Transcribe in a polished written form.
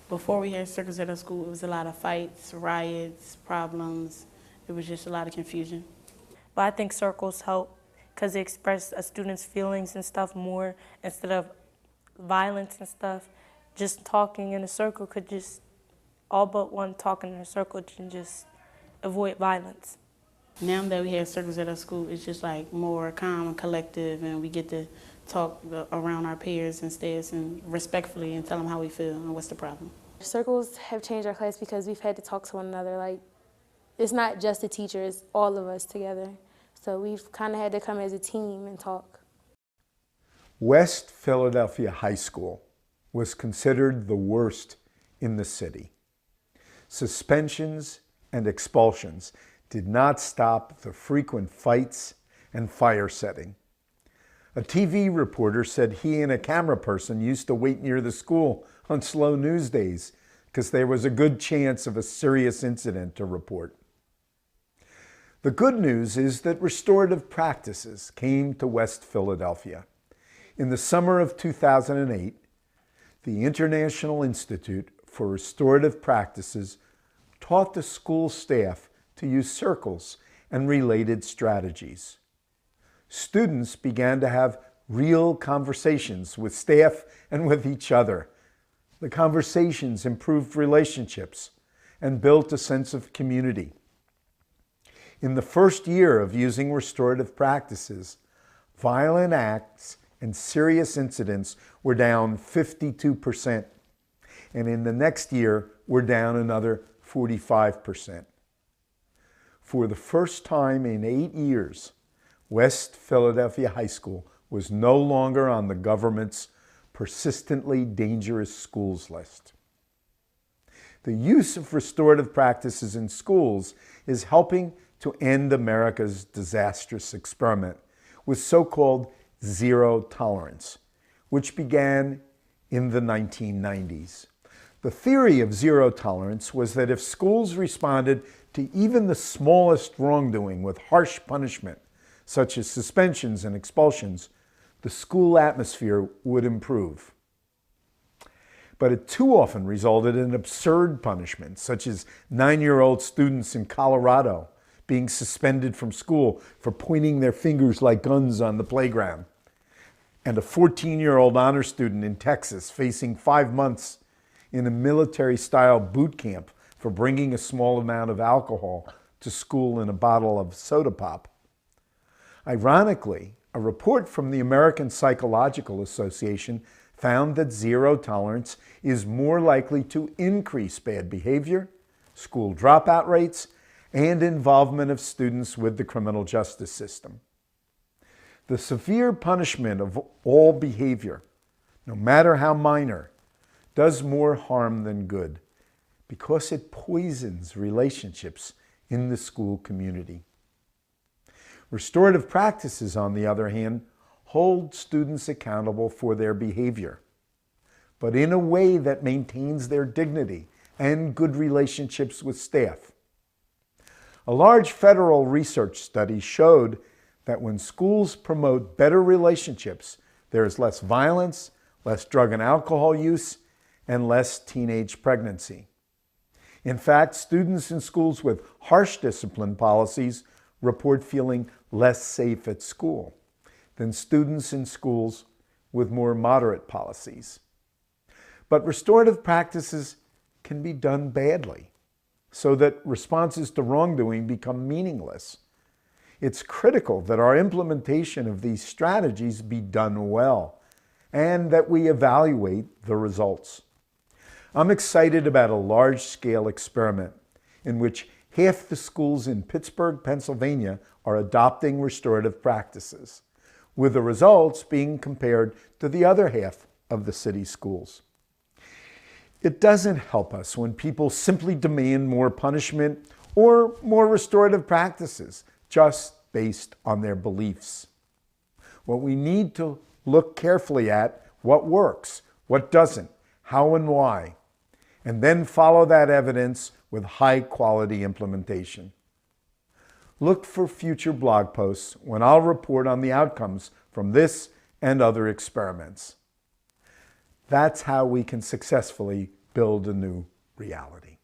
Before we had circles at our school, it was a lot of fights, riots, problems. It was just a lot of confusion. But I think circles help because they express a student's feelings and stuff more instead of violence and stuff. Just talking in a circle could just, all but one talking in a circle can just avoid violence. Now that we have circles at our school, it's just like more calm and collective, and we get to talk around our peers and staffs and respectfully and tell them how we feel and what's the problem. Circles have changed our class because we've had to talk to one another. Like, it's not just the teacher, it's all of us together. So we've kind of had to come as a team and talk. West Philadelphia High School was considered the worst in the city. Suspensions and expulsions did not stop the frequent fights and fire setting. A TV reporter said he and a camera person used to wait near the school on slow news days because there was a good chance of a serious incident to report. The good news is that restorative practices came to West Philadelphia. In the summer of 2008, the International Institute for Restorative Practices taught the school staff to use circles and related strategies. Students began to have real conversations with staff and with each other. The conversations improved relationships and built a sense of community. In the first year of using restorative practices, violent acts and serious incidents were down 52%, and in the next year were down another 45%. For the first time in 8 years, West Philadelphia High School was no longer on the government's persistently dangerous schools list. The use of restorative practices in schools is helping to end America's disastrous experiment with so-called zero tolerance, which began in the 1990s. The theory of zero tolerance was that if schools responded to even the smallest wrongdoing with harsh punishment, such as suspensions and expulsions, the school atmosphere would improve. But it too often resulted in absurd punishments, such as 9-year-old students in Colorado being suspended from school for pointing their fingers like guns on the playground, and a 14-year-old honor student in Texas facing 5 months in a military-style boot camp for bringing a small amount of alcohol to school in a bottle of soda pop. Ironically, a report from the American Psychological Association found that zero tolerance is more likely to increase bad behavior, school dropout rates, and involvement of students with the criminal justice system. The severe punishment of all behavior, no matter how minor, does more harm than good because it poisons relationships in the school community. Restorative practices, on the other hand, hold students accountable for their behavior, but in a way that maintains their dignity and good relationships with staff. A large federal research study showed that when schools promote better relationships, there is less violence, less drug and alcohol use, and less teenage pregnancy. In fact, students in schools with harsh discipline policies report feeling less safe at school than students in schools with more moderate policies. But restorative practices can be done badly, so that responses to wrongdoing become meaningless. It's critical that our implementation of these strategies be done well and that we evaluate the results. I'm excited about a large-scale experiment in which half the schools in Pittsburgh, Pennsylvania are adopting restorative practices, with the results being compared to the other half of the city's schools. It doesn't help us when people simply demand more punishment or more restorative practices just based on their beliefs. What we need to look carefully at what works, what doesn't, how and why, and then follow that evidence with high-quality implementation. Look for future blog posts when I'll report on the outcomes from this and other experiments. That's how we can successfully build a new reality.